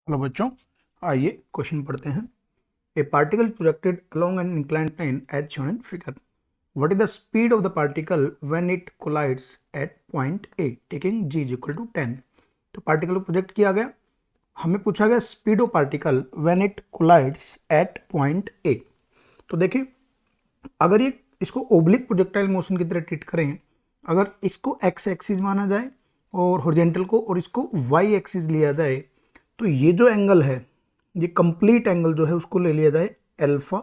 Hello बच्चों, आइए question पढ़ते हैं। A particle projected along an inclined plane as shown in figure. What is the speed of the particle when it collides at point A taking g is equal to 10। तो particle को project किया गया, हमें पूछा गया speed of particle when it collides at point A. तो देखिए, अगर ये इसको ओब्लिक प्रोजेक्टाइल मोशन की तरह ट्रीट करें, अगर इसको एक्स एक्सिस माना जाए और हॉरिजॉन्टल को, और इसको वाई एक्सिस लिया जाए, तो ये जो एंगल है, ये कंप्लीट एंगल जो है उसको ले लिया जाए अल्फा,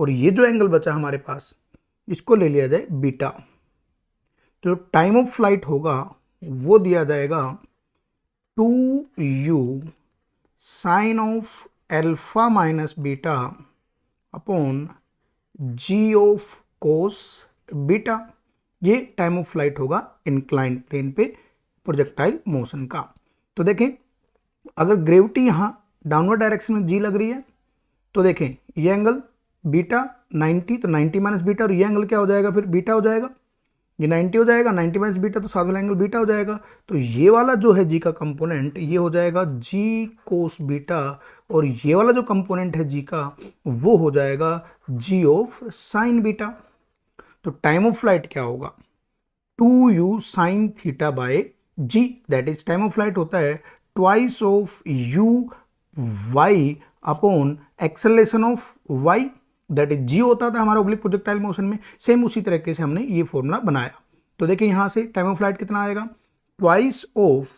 और ये जो एंगल बचा हमारे पास इसको ले लिया जाए बीटा। तो टाइम ऑफ फ्लाइट होगा वो दिया जाएगा 2u sine of alpha minus beta upon g of cos beta. ये टाइम ऑफ फ्लाइट होगा इंक्लाइंड प्लेन पे प्रोजेक्टाइल मोशन का। तो देखें, अगर ग्रेविटी यहाँ डाउनवर्ड डायरेक्शन में जी लग रही है, तो देखें ये एंगल बीटा 90, तो 90 माइनस बीटा, और ये एंगल क्या हो जाएगा, फिर बीटा हो जाएगा। ये 90 हो जाएगा, 90 माइनस बीटा, तो साथ वाला एंगल बीटा हो जाएगा। तो ये वाला जो है जी का कंपोनेंट, ये हो जाएगा जी कोस बीटा, और ये वाला जो कंपोनेंट है जी का, वो हो जाएगा जी ऑफ साइन बीटा। तो टाइम ऑफ फ्लाइट क्या होगा, 2u sine theta by g, that is time of flight होता है twice of u y upon acceleration of y, that is g होता था हमारा ओब्लिक प्रोजेक्टाइल मोशन में। Same उसी तरीके से हमने ये फॉर्मूला बनाया। तो देखिए यहां से टाइम ऑफ फ्लाइट कितना आएगा, ट्वाइस ऑफ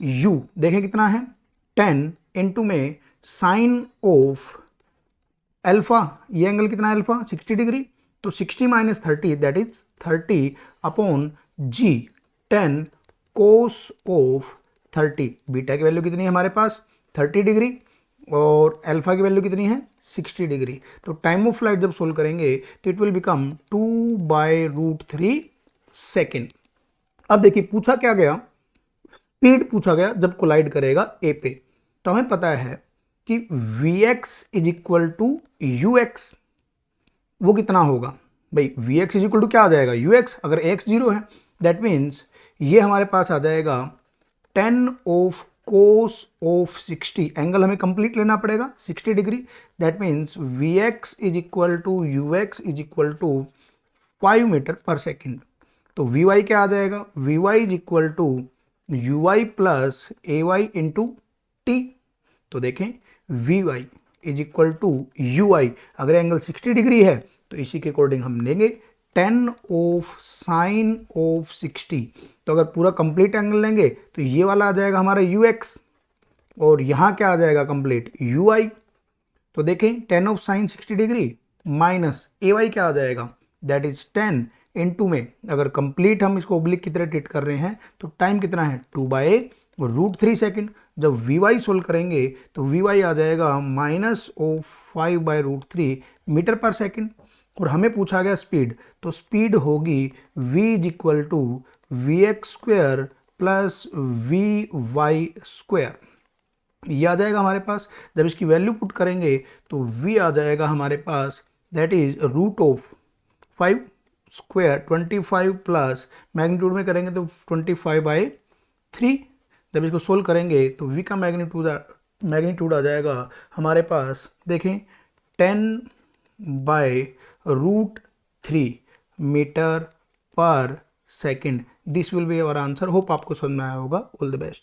u, देखें कितना है 10 इंटू में साइन ऑफ अल्फा, ये एंगल कितना है अल्फा 60 डिग्री, तो 60 minus 30 that is 30 upon g 10 cos of 30। Beta की वैल्यू कितनी है हमारे पास 30 डिग्री, और अल्फा की वैल्यू कितनी है 60 डिग्री। तो टाइम ऑफ फ्लाइट जब सोल्व करेंगे तो इट विल बिकम 2/√3 सेकेंड। अब देखिए पूछा क्या गया, स्पीड पूछा गया जब कोलाइड करेगा ए पे। तो हमें पता है कि Vx is equal to ux, वो कितना होगा भाई, Vx इज इक्वल टू क्या आ जाएगा ux, अगर x 0 है दैट मीन्स ये हमारे पास आ जाएगा 10 ऑफ कोस ऑफ 60, एंगल हमें कंप्लीट लेना पड़ेगा 60 degree, that means Vx is equal to ux is equal to 5 meter पर सेकेंड। तो Vy क्या आ जाएगा, Vy is equal to uy plus ay into t. तो देखें Vy is equal to ui, अगर एंगल 60 डिग्री है तो इसी के अकॉर्डिंग हम लेंगे 10 ऑफ साइन ऑफ 60। तो अगर पूरा कंप्लीट एंगल लेंगे तो ये वाला आ जाएगा हमारा ux, और यहाँ क्या आ जाएगा कंप्लीट ui। तो देखें 10 of sine 60 degree minus ay क्या आ जाएगा, दैट इज 10 इंटू में, अगर कंप्लीट हम इसको ओब्लिक की तरह ट्रीट कर रहे हैं तो टाइम कितना है 2/√3 सेकेंड। जब Vy सोल्व करेंगे तो Vy आ जाएगा माइनस ऑफ 5/√3 मीटर पर सेकेंड। और हमें पूछा गया स्पीड, तो स्पीड होगी v is equal to vx square plus vy square, ये आ जाएगा हमारे पास। जब इसकी वैल्यू पुट करेंगे तो v आ जाएगा हमारे पास, that is root of 5 square 25 plus magnitude में करेंगे तो 25/3। जब इसको सोल्व करेंगे तो v का मैग्नीट्यूड आ जाएगा हमारे पास, देखें 10/√3 मीटर पर second. This will be our answer. Hope आपको समझ में आया होगा। All the best.